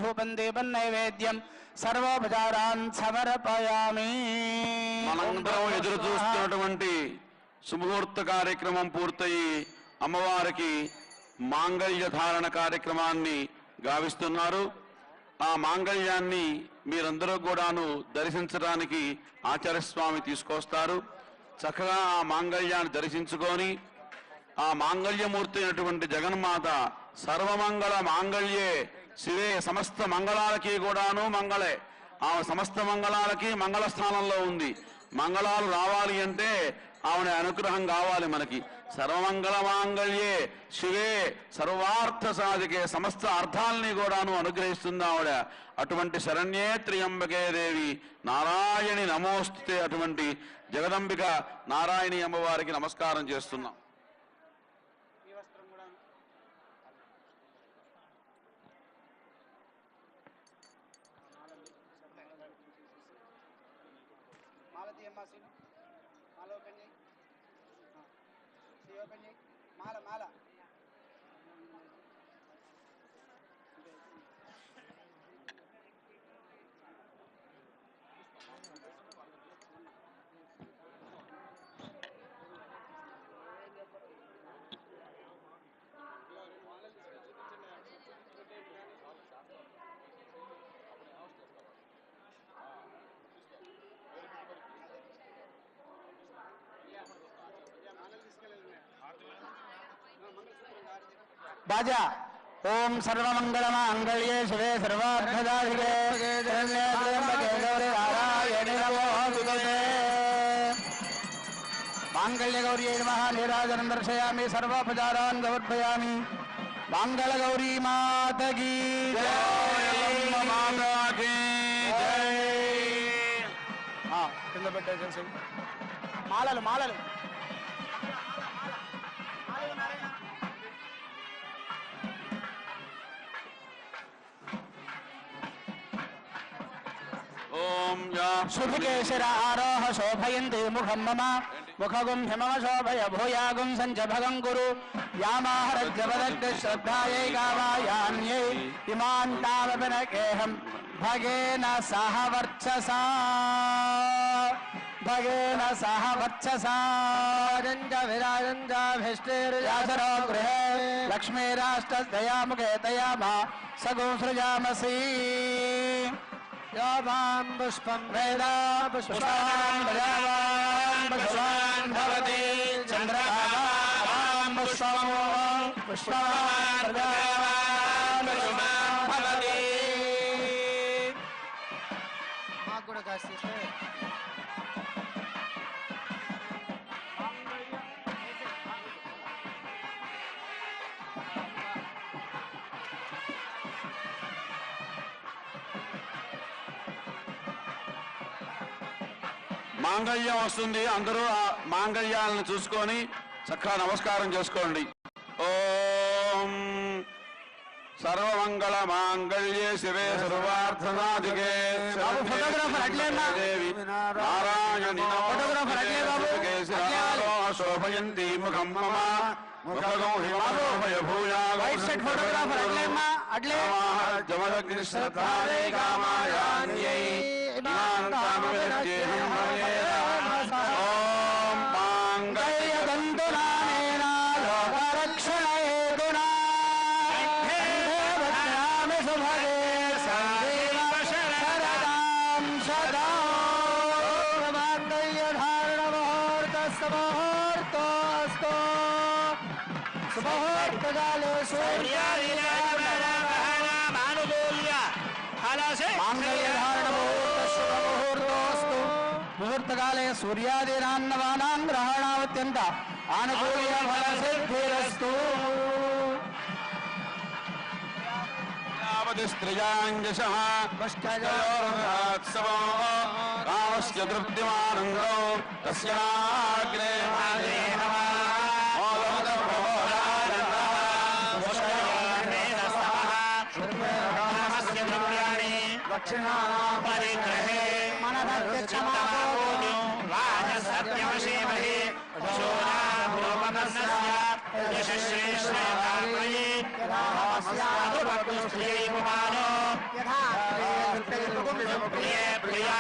धूपं दीपं नैवेद्यं सर्वोपचारान् समर्पयामि। మనందరం ఎదురు చూస్తున్నటువంటి శుభముహూర్త కార్యక్రమం పూర్తయి అమ్మవారికి మాంగళ్య ధారణ కార్యక్రమాన్ని గావిస్తున్నారు. ఆ మాంగళ్యాన్ని మీరందరూ కూడాను దర్శించడానికి ఆచార్య స్వామి తీసుకొస్తారు. చక్కగా ఆ మాంగళ్యాన్ని దర్శించుకొని ఆ మాంగళ్యమూర్తి అయినటువంటి జగన్మాత సర్వమంగళ మాంగళ్యే శివే సమస్త మంగళాలకి కూడాను మంగళే. ఆ సమస్త మంగళాలకి మంగళ స్థానంలో ఉంది. మంగళాలు రావాలి అంటే ఆవిడ అనుగ్రహం కావాలి మనకి. సర్వమంగళ మాంగళ్యే శివే సర్వార్థ సాధికే సమస్త అర్థాలని కూడాను అనుగ్రహిస్తుంది ఆవిడ. అటువంటి శరణ్యే త్ర్యంబకే దేవి నారాయణి నమోస్తుతే. అటువంటి జగదంబిక నారాయణి అమ్మవారికి నమస్కారం చేస్తున్నాం. మాల बाजा ओम सर्वमंगलमांगल्ये शिवे सर्वार्थसाधिके शरण्ये त्र्यंबके गौरी नारायणि नमोस्तुते। मांगल्यगौर्यै नमः। नीराजनं दर्शयामि सर्वोपचारान् समर्पयामि। मांगलगौरी माता की जय। माता की जय। हाँ किंद పెట్టేసేసి మాలలు మాలలు शुभकेशरारोह शोभयन्ति मुखं मम मुखगुं हिमम शोभय भूयागुं सञ्च भगं कुरु यामाहरज्जपदग्ध श्रद्धायै कामायान्यै इमान् तामपि न गेहं भगेन सह वर्चसा रञ्ज विराजञ्जाभिष्टिर्यासरो गृहे लक्ष्मीराष्ट्रस्तया मुखे तया मा सगुं सृजामसि। यावां पुष्पं वेद पुष्पान् प्रजावान् पुष्पान् भवति चन्द्रभावां पुष्पं पुष्पान् प्रजावान् पुष्पान् भवति। मां కూడా కాస్త మాంగళ్యం వస్తుంది. అందరూ ఆ మాంగళ్యాలను చూసుకొని చక్కగా నమస్కారం చేసుకోండి. ఓం సర్వమంగళ మాంగళ్యే శివే సర్వార్థసాధికే దేవి నారాయణి శోభయంతి ముఖం మమ ముఖగం హిమశోభయ భూయాగ్నిశ్రద్ధాయై కామాయాన్యై ఓం మాంగళ్యదంతునానేన లోకరక్షణయేతునా సుభగే సందేవశరదాం సదా మాంగళ్యధారణముహూర్తస్తముహూర్తోస్తు సుముహూర్తకాలే సూర్యాదిమానుకూల్య మాంగళ్యధారణముహూర్తశుభముహూర్తోస్తు ముహూర్తకాలే సూర్యాదినాన్నవానాం గ్రహణావత్యంత ఆనుకూల్య ఫలసిద్ధిరస్తు। స్త్రియాంజసః కామస్య తృప్తిమానందో తస్యాగ్రే పరిగ్రహే మనదక్షమాభూమి రాజసత్యమశీమహి శూరాభూమనస్య యశశ్రేష్ఠాగ్రయే రామస్యాదుపక్లుష్ఠ్యై పుమానో प्रिये प्रिया